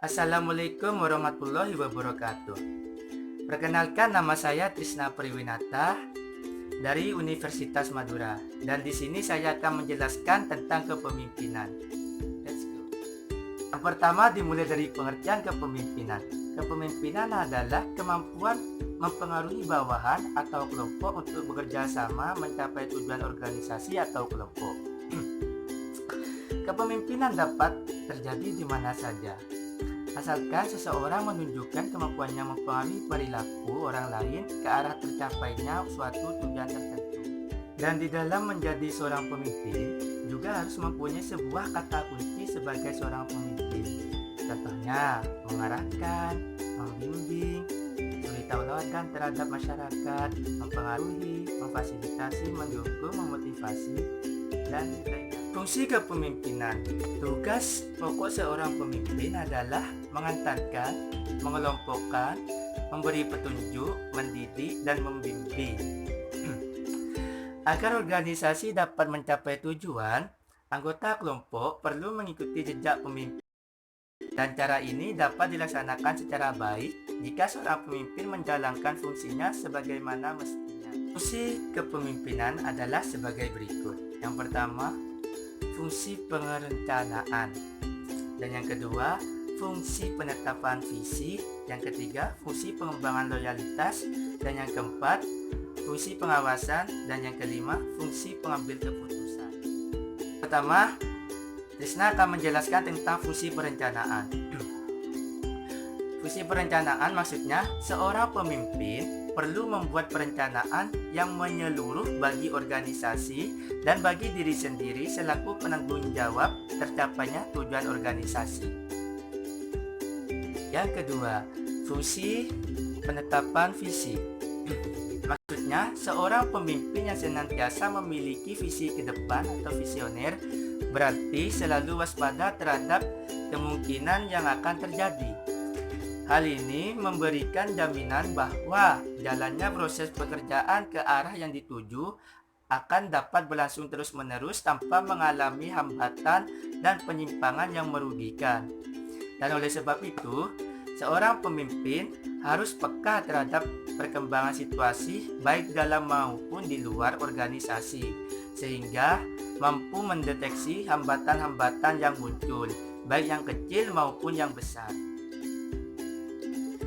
Assalamualaikum warahmatullahi wabarakatuh. Perkenalkan, nama saya Trisna Priwinata dari Universitas Madura, dan di sini saya akan menjelaskan tentang kepemimpinan. Let's go. Yang pertama dimulai dari pengertian kepemimpinan. Kepemimpinan adalah kemampuan mempengaruhi bawahan atau kelompok untuk bekerja sama mencapai tujuan organisasi atau kelompok. Kepemimpinan dapat terjadi di mana saja, asalkan seseorang menunjukkan kemampuannya mempengaruhi perilaku orang lain ke arah tercapainya suatu tujuan tertentu. Dan di dalam menjadi seorang pemimpin juga harus mempunyai sebuah kata kunci sebagai seorang pemimpin. Contohnya, mengarahkan, membimbing, memberi tauladan terhadap masyarakat, mempengaruhi, memfasilitasi, mendukung, memotivasi, dan lain-lain. Fungsi kepemimpinan. Tugas pokok seorang pemimpin adalah mengantarkan, mengelompokkan, memberi petunjuk, mendidik, dan membimbing. Agar organisasi dapat mencapai tujuan, anggota kelompok perlu mengikuti jejak pemimpin. Dan cara ini dapat dilaksanakan secara baik jika seorang pemimpin menjalankan fungsinya sebagaimana mestinya. Fungsi kepemimpinan adalah sebagai berikut. Yang pertama, fungsi perencanaan, dan yang kedua, fungsi penetapan visi, yang ketiga, fungsi pengembangan loyalitas, dan yang keempat, fungsi pengawasan, dan yang kelima, fungsi pengambil keputusan. Pertama, Trisna akan menjelaskan tentang fungsi perencanaan. Fungsi perencanaan maksudnya seorang pemimpin perlu membuat perencanaan yang menyeluruh bagi organisasi dan bagi diri sendiri selaku penanggung jawab tercapainya tujuan organisasi. Yang kedua, fungsi penetapan visi. Maksudnya, seorang pemimpin yang senantiasa memiliki visi ke depan atau visioner berarti selalu waspada terhadap kemungkinan yang akan terjadi. Hal ini memberikan jaminan bahwa jalannya proses pekerjaan ke arah yang dituju akan dapat berlangsung terus-menerus tanpa mengalami hambatan dan penyimpangan yang merugikan. Dan oleh sebab itu, seorang pemimpin harus peka terhadap perkembangan situasi baik dalam maupun di luar organisasi, sehingga mampu mendeteksi hambatan-hambatan yang muncul, baik yang kecil maupun yang besar.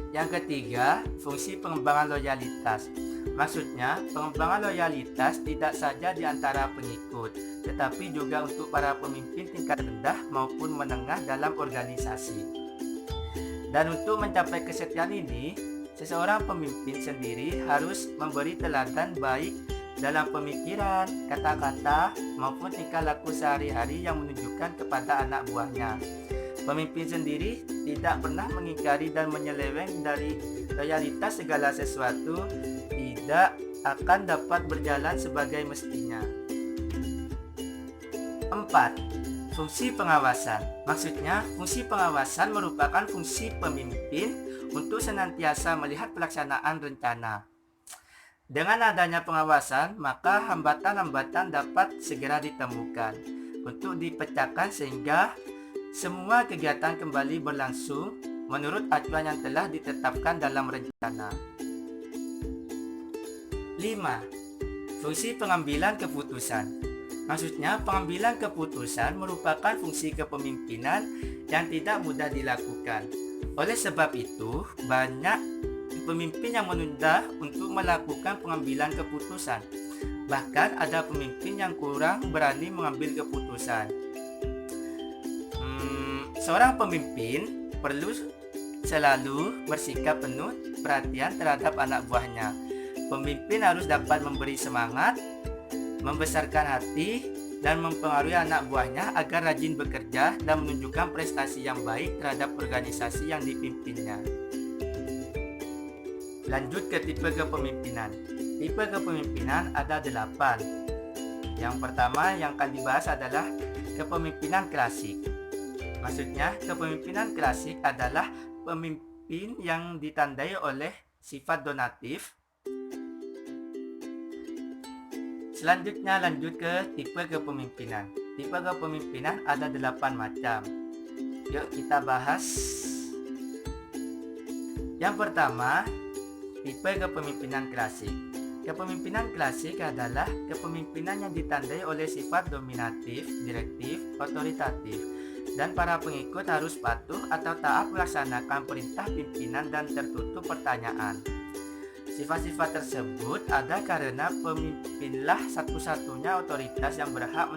Yang ketiga, fungsi pengembangan loyalitas. Maksudnya, pengembangan loyalitas tidak saja di antara pengikut, tetapi juga untuk para pemimpin tingkat rendah maupun menengah dalam organisasi. Dan untuk mencapai kesetiaan ini, seseorang pemimpin sendiri harus memberi teladan baik dalam pemikiran, kata-kata, maupun tingkah laku sehari-hari yang menunjukkan kepada anak buahnya. Pemimpin sendiri tidak pernah mengingkari dan menyeleweng dari loyalitas. Segala sesuatu tidak akan dapat berjalan sebagai mestinya. 4. Fungsi pengawasan. Maksudnya, fungsi pengawasan merupakan fungsi pemimpin untuk senantiasa melihat pelaksanaan rencana. Dengan adanya pengawasan, maka hambatan-hambatan dapat segera ditemukan untuk dipecahkan sehingga semua kegiatan kembali berlangsung menurut acuan yang telah ditetapkan dalam rencana. 5. Fungsi pengambilan keputusan. Maksudnya, pengambilan keputusan merupakan fungsi kepemimpinan yang tidak mudah dilakukan. Oleh sebab itu, banyak pemimpin yang menunda untuk melakukan pengambilan keputusan. Bahkan ada pemimpin yang kurang berani mengambil keputusan. Seorang pemimpin perlu selalu bersikap penuh perhatian terhadap anak buahnya. Pemimpin harus dapat memberi semangat, membesarkan hati, dan mempengaruhi anak buahnya agar rajin bekerja dan menunjukkan prestasi yang baik terhadap organisasi yang dipimpinnya. Lanjut ke tipe kepemimpinan. Tipe kepemimpinan ada 8. Yang pertama yang akan dibahas adalah kepemimpinan klasik. Maksudnya, kepemimpinan klasik adalah pemimpin yang ditandai oleh sifat donatif. Selanjutnya lanjut ke tipe kepemimpinan. Tipe kepemimpinan ada 8 macam. Yuk kita bahas Yang pertama, tipe kepemimpinan klasik. Kepemimpinan klasik adalah kepemimpinan yang ditandai oleh sifat dominatif, direktif, otoritatif, dan para pengikut harus patuh atau taat melaksanakan perintah pimpinan dan tertutup pertanyaan. Sifat-sifat tersebut ada karena pemimpinlah satu-satunya otoritas yang berhak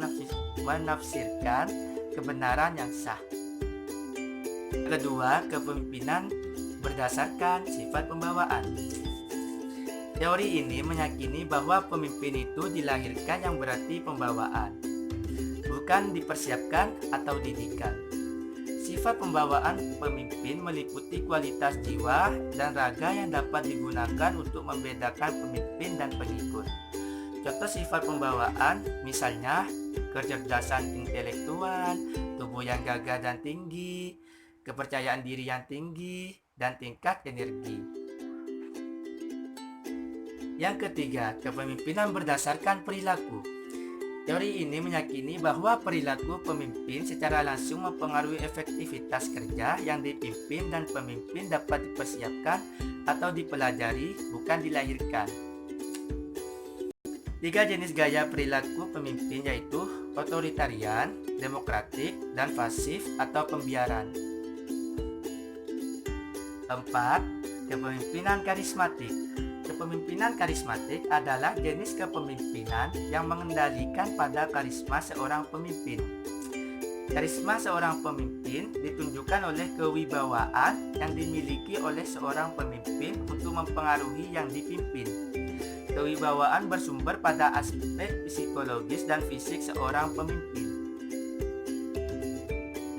menafsirkan kebenaran yang sah. Kedua, kepemimpinan berdasarkan sifat pembawaan. Teori ini meyakini bahwa pemimpin itu dilahirkan yang berarti pembawaan, bukan dipersiapkan atau didikan. Sifat pembawaan pemimpin meliputi kualitas jiwa dan raga yang dapat digunakan untuk membedakan pemimpin dan pengikut. Contoh sifat pembawaan misalnya kecerdasan intelektual, tubuh yang gagah dan tinggi, kepercayaan diri yang tinggi, dan tingkat energi. Yang ketiga, kepemimpinan berdasarkan perilaku. Teori ini meyakini bahwa perilaku pemimpin secara langsung mempengaruhi efektivitas kerja yang dipimpin dan pemimpin dapat dipersiapkan atau dipelajari, bukan dilahirkan. 3 jenis gaya perilaku pemimpin yaitu otoritarian, demokratik, dan pasif atau pembiaran. 4. Kepemimpinan karismatik. Kepemimpinan karismatik adalah jenis kepemimpinan yang mengendalikan pada karisma seorang pemimpin. Karisma seorang pemimpin ditunjukkan oleh kewibawaan yang dimiliki oleh seorang pemimpin untuk mempengaruhi yang dipimpin. Kewibawaan bersumber pada aspek psikologis dan fisik seorang pemimpin.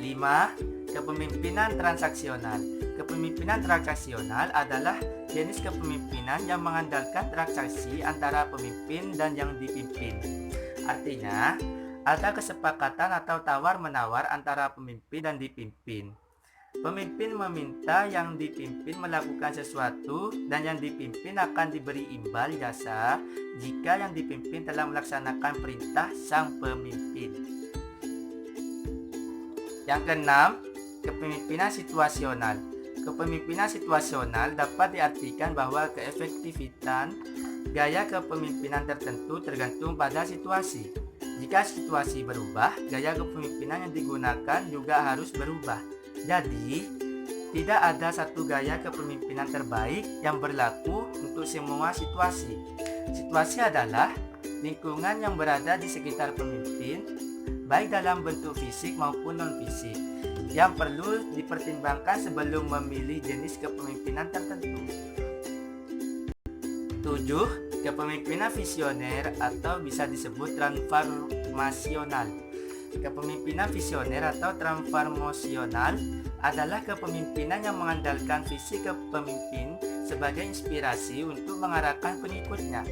5. Kepemimpinan transaksional. Kepemimpinan transaksional adalah jenis kepemimpinan yang mengandalkan transaksi antara pemimpin dan yang dipimpin. Artinya, ada kesepakatan atau tawar-menawar antara pemimpin dan dipimpin. Pemimpin meminta yang dipimpin melakukan sesuatu dan yang dipimpin akan diberi imbal jasa jika yang dipimpin telah melaksanakan perintah sang pemimpin. Yang keenam, kepemimpinan situasional. Kepemimpinan situasional dapat diartikan bahwa keefektifan gaya kepemimpinan tertentu tergantung pada situasi. Jika situasi berubah, gaya kepemimpinan yang digunakan juga harus berubah. Jadi, tidak ada satu gaya kepemimpinan terbaik yang berlaku untuk semua situasi. Situasi adalah lingkungan yang berada di sekitar pemimpin, baik dalam bentuk fisik maupun non-fisik, yang perlu dipertimbangkan sebelum memilih jenis kepemimpinan tertentu. 7. Kepemimpinan visioner atau bisa disebut transformasional. Kepemimpinan visioner atau transformasional adalah kepemimpinan yang mengandalkan visi kepemimpin sebagai inspirasi untuk mengarahkan pengikutnya.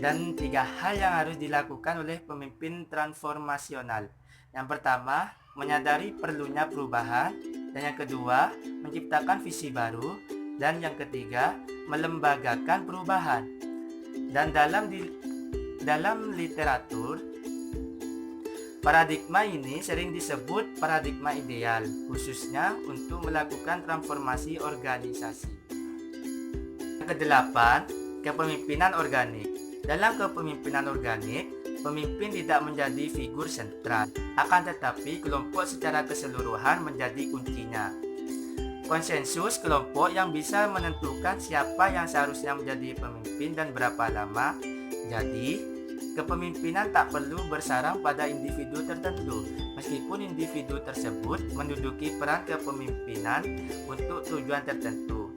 Dan 3 hal yang harus dilakukan oleh pemimpin transformasional. Yang pertama, menyadari perlunya perubahan, dan yang kedua, menciptakan visi baru, dan yang ketiga, melembagakan perubahan. Dan dalam literatur, paradigma ini sering disebut paradigma ideal, khususnya untuk melakukan transformasi organisasi. Yang kedelapan, kepemimpinan organik. Dalam kepemimpinan organik, pemimpin tidak menjadi figur sentral, akan tetapi kelompok secara keseluruhan menjadi kuncinya. Konsensus kelompok yang bisa menentukan siapa yang seharusnya menjadi pemimpin dan berapa lama. Jadi, kepemimpinan tak perlu bersarang pada individu tertentu, meskipun individu tersebut menduduki peran kepemimpinan untuk tujuan tertentu.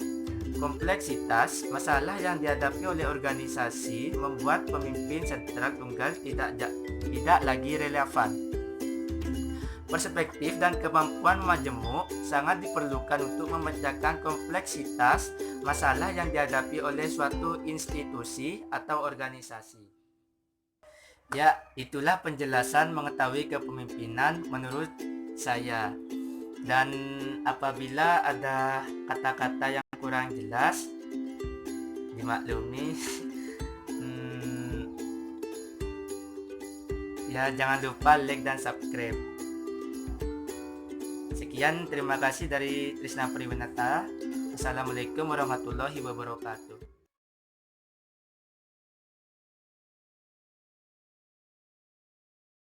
Kompleksitas masalah yang dihadapi oleh organisasi membuat pemimpin sentral tunggal tidak lagi relevan. Perspektif dan kemampuan majemuk sangat diperlukan untuk memecahkan kompleksitas masalah yang dihadapi oleh suatu institusi atau organisasi. Ya, itulah penjelasan mengetahui kepemimpinan menurut saya. Dan apabila ada kata-kata yang kurang jelas, dimaklumi. Ya, jangan lupa like dan subscribe. Sekian, terima kasih dari Trisna Priwinata. Assalamualaikum warahmatullahi wabarakatuh.